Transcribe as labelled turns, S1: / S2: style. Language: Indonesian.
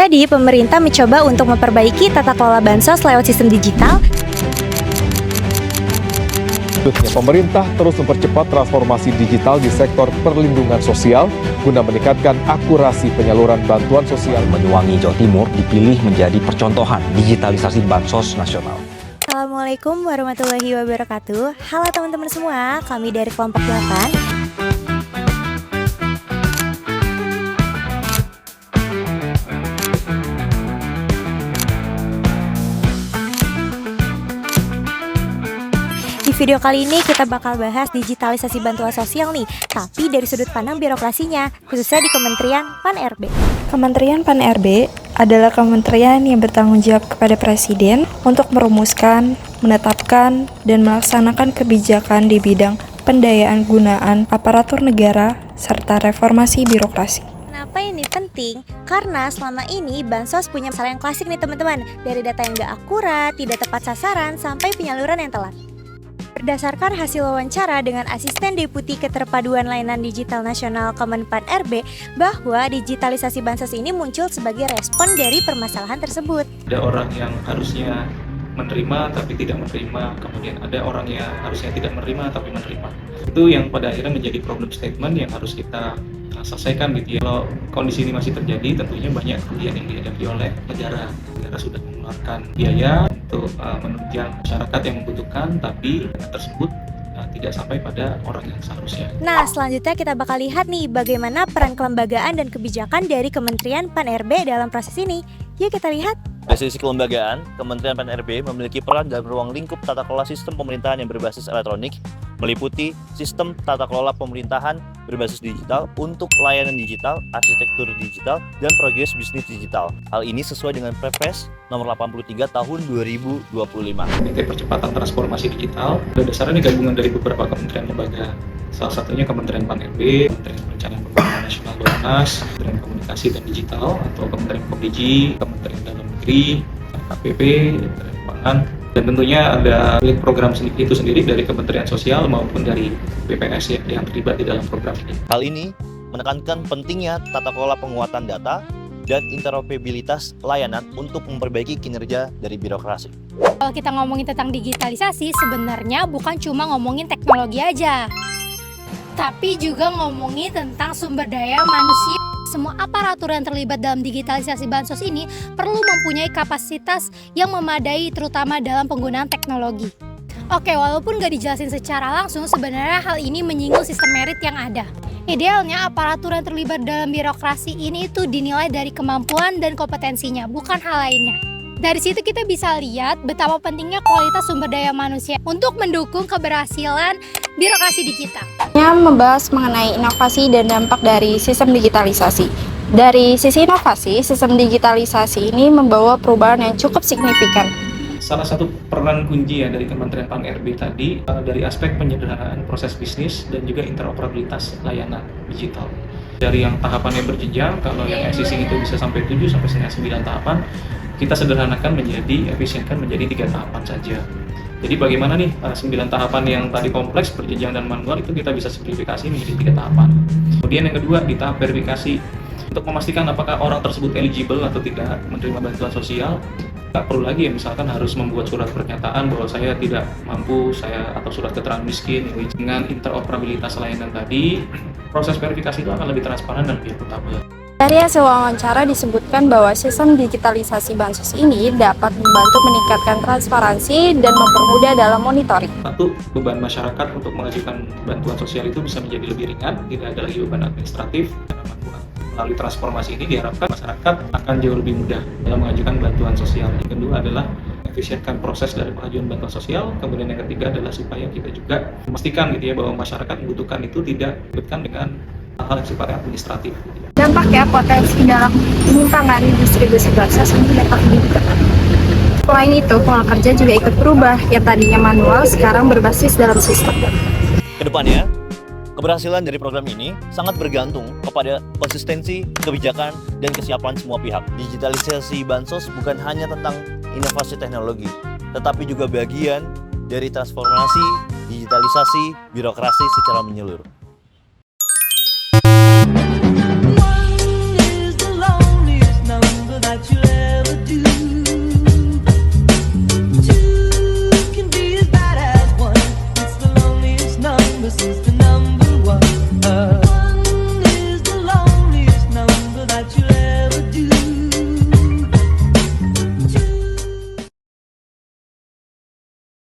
S1: Jadi, pemerintah mencoba untuk memperbaiki tata kelola bansos lewat sistem digital.
S2: Selanjutnya, pemerintah terus mempercepat transformasi digital di sektor perlindungan sosial guna meningkatkan akurasi penyaluran bantuan sosial.
S3: Banyuwangi, Jawa Timur dipilih menjadi percontohan digitalisasi bansos nasional.
S1: Assalamualaikum warahmatullahi wabarakatuh. Halo teman-teman semua, kami dari kelompok 8. Di video kali ini kita bakal bahas digitalisasi bantuan sosial nih, tapi dari sudut pandang birokrasinya, khususnya di Kementerian Pan-RB.
S4: Kementerian Pan-RB adalah kementerian yang bertanggung jawab kepada Presiden untuk merumuskan, menetapkan, dan melaksanakan kebijakan di bidang pendayaan gunaan aparatur negara serta reformasi birokrasi.
S1: Kenapa ini penting? Karena selama ini bansos punya masalah yang klasik nih teman-teman, dari data yang gak akurat, tidak tepat sasaran, sampai penyaluran yang telat. Berdasarkan hasil wawancara dengan Asisten Deputi Keterpaduan Layanan Digital Nasional Kemenpan RB, bahwa digitalisasi bansos ini muncul sebagai respon dari permasalahan tersebut.
S5: Ada orang yang harusnya menerima tapi tidak menerima, kemudian ada orang yang harusnya tidak menerima tapi menerima. Itu yang pada akhirnya menjadi problem statement yang harus kita selesaikan gitu ya. Kalau kondisi ini masih terjadi, tentunya banyak kerugian yang dihadapi oleh negara. Negara sudah mengeluarkan biaya untuk menunjang masyarakat yang membutuhkan, tapi dana tersebut tidak sampai pada orang yang seharusnya.
S1: Nah, selanjutnya kita bakal lihat nih bagaimana peran kelembagaan dan kebijakan dari Kementerian Pan-RB dalam proses ini. Yuk kita lihat.
S6: Dari sisi kelembagaan, Kementerian Pan-RB memiliki peran dalam ruang lingkup tata kelola sistem pemerintahan yang berbasis elektronik, meliputi sistem tata kelola pemerintahan berbasis digital untuk layanan digital, arsitektur digital, dan progres bisnis digital. Hal ini sesuai dengan Perpres nomor 83 tahun 2025.
S5: Komite Percepatan Transformasi Digital pada dasarnya gabungan dari beberapa kementerian lembaga. Salah satunya Kementerian Pan-RB, Kementerian Perencanaan Pembangunan Nasional Bapanas, Kementerian Komunikasi dan Digital atau Kementerian Komunikasi, Kementerian Dalam Negeri, KPP, Kementerian Pangan, dan tentunya ada program itu sendiri dari Kementerian Sosial maupun dari BPS yang terlibat di dalam program ini.
S6: Hal ini menekankan pentingnya tata kelola penguatan data dan interoperabilitas layanan untuk memperbaiki kinerja dari birokrasi.
S7: Kalau kita ngomongin tentang digitalisasi, sebenarnya bukan cuma ngomongin teknologi aja, tapi juga ngomongin tentang sumber daya manusia. Semua aparatur yang terlibat dalam digitalisasi bansos ini perlu mempunyai kapasitas yang memadai, terutama dalam penggunaan teknologi. Oke, walaupun gak dijelasin secara langsung, sebenarnya hal ini menyinggung sistem merit yang ada. Idealnya aparatur yang terlibat dalam birokrasi ini itu dinilai dari kemampuan dan kompetensinya, bukan hal lainnya. Dari situ kita bisa lihat betapa pentingnya kualitas sumber daya manusia untuk mendukung keberhasilan birokrasi digital.
S4: Membahas mengenai inovasi dan dampak dari sistem digitalisasi. Dari sisi inovasi, sistem digitalisasi ini membawa perubahan yang cukup signifikan.
S5: Salah satu peran kunci ya dari Kementerian Pan-RB tadi dari aspek penyederhanaan proses bisnis dan juga interoperabilitas layanan digital. Dari yang tahapannya berjenjang, kalau yang existing itu bisa sampai 7 sampai 9 tahapan, kita sederhanakan efisienkan menjadi 3 tahapan saja. Jadi bagaimana nih 9 tahapan yang tadi kompleks, berjenjang dan manual itu kita bisa simplifikasi menjadi 3 tahapan. Kemudian yang kedua di tahap verifikasi, untuk memastikan apakah orang tersebut eligible atau tidak menerima bantuan sosial, nggak perlu lagi ya misalkan harus membuat surat pernyataan bahwa saya tidak mampu, atau surat keterangan miskin. Dengan interoperabilitas layanan tadi, proses verifikasi itu akan lebih transparan dan lebih akuntabel.
S4: Dari hasil wawancara disebutkan bahwa sistem digitalisasi bansos ini dapat membantu meningkatkan transparansi dan mempermudah dalam monitoring.
S5: Satu, beban masyarakat untuk mengajukan bantuan sosial itu bisa menjadi lebih ringan, tidak ada lagi beban administratif. Melalui transformasi ini diharapkan masyarakat akan jauh lebih mudah dalam mengajukan bantuan sosial. Yang kedua adalah efisienkan proses dari pengajuan bantuan sosial. Kemudian yang ketiga adalah supaya kita juga memastikan gitu ya bahwa masyarakat membutuhkan itu tidak dikaitkan dengan hal-hal yang sifatnya administratif. Gitu ya.
S4: Dampaknya potensi dalam penyimpangan distribusi bansos ini dapat ditekan. Selain itu, pola kerja juga ikut berubah, yang tadinya manual sekarang berbasis dalam sistem.
S6: Kedepannya, keberhasilan dari program ini sangat bergantung kepada konsistensi, kebijakan, dan kesiapan semua pihak. Digitalisasi bansos bukan hanya tentang inovasi teknologi, tetapi juga bagian dari transformasi digitalisasi birokrasi secara menyeluruh.